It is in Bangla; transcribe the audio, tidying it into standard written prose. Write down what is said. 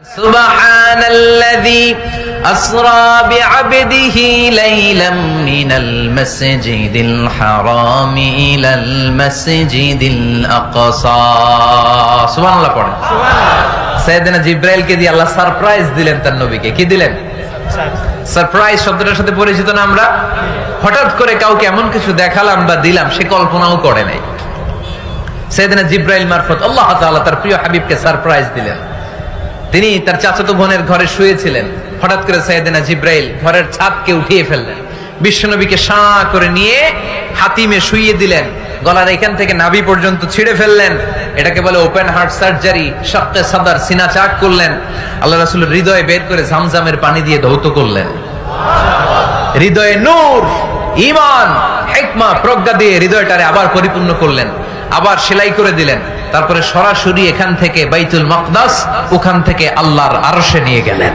সুবহানাল্লাযী আসরা বিআবদিহি লাইলাম মিনাল মাসজিদিল হারাম ইলাল মাসজিদিল আকসা। সুবহানাল্লাহ পড়েন। সুবহানাল্লাহ। সাইয়েদনা জিবরাইলকে দিয়ে আল্লাহ সারপ্রাইজ দিলেন তার নবীকে। কি দিলেন? সারপ্রাইজ শব্দটার সাথে পরিচিত না আমরা? হঠাৎ করে কাউকে এমন কিছু দেখালাম বা দিলাম সে কল্পনাও করে নাই। সাইয়েদনা জিবরাইল মারফত আল্লাহ তাআলা তার প্রিয় হাবিবকে সারপ্রাইজ দিলেন। তিনি তার চাচাতো বোনের ঘরে শুয়েছিলেন, হঠাৎ করে সাইয়েদনা জিবরাইল ঘরের ছাদকে উঠিয়ে ফেললেন, বিশ্বনবীকে সাঁ করে নিয়ে হাতিমে শুইয়ে দিলেন, গলার এখান থেকে নাভি পর্যন্ত ছিঁড়ে ফেললেন। এটাকে বলে ওপেন হার্ট সার্জারি। শাক্কে সাদর, সিনা চাক করলেন। আল্লাহ রাসূলের হৃদয়ে বের করে জামজামের পানি দিয়ে ধৌত করলেন। হৃদয়ে নূর, ঈমান, হিকমা, প্রজ্ঞা দিয়ে হৃদয়টারে আবার পরিপূর্ণ করলেন, আবার সেলাই করে দিলেন। তারপরে সরাসরি এখান থেকে বাইতুল মাকদাস, ওখান থেকে আল্লাহর আরশে নিয়ে গেলেন।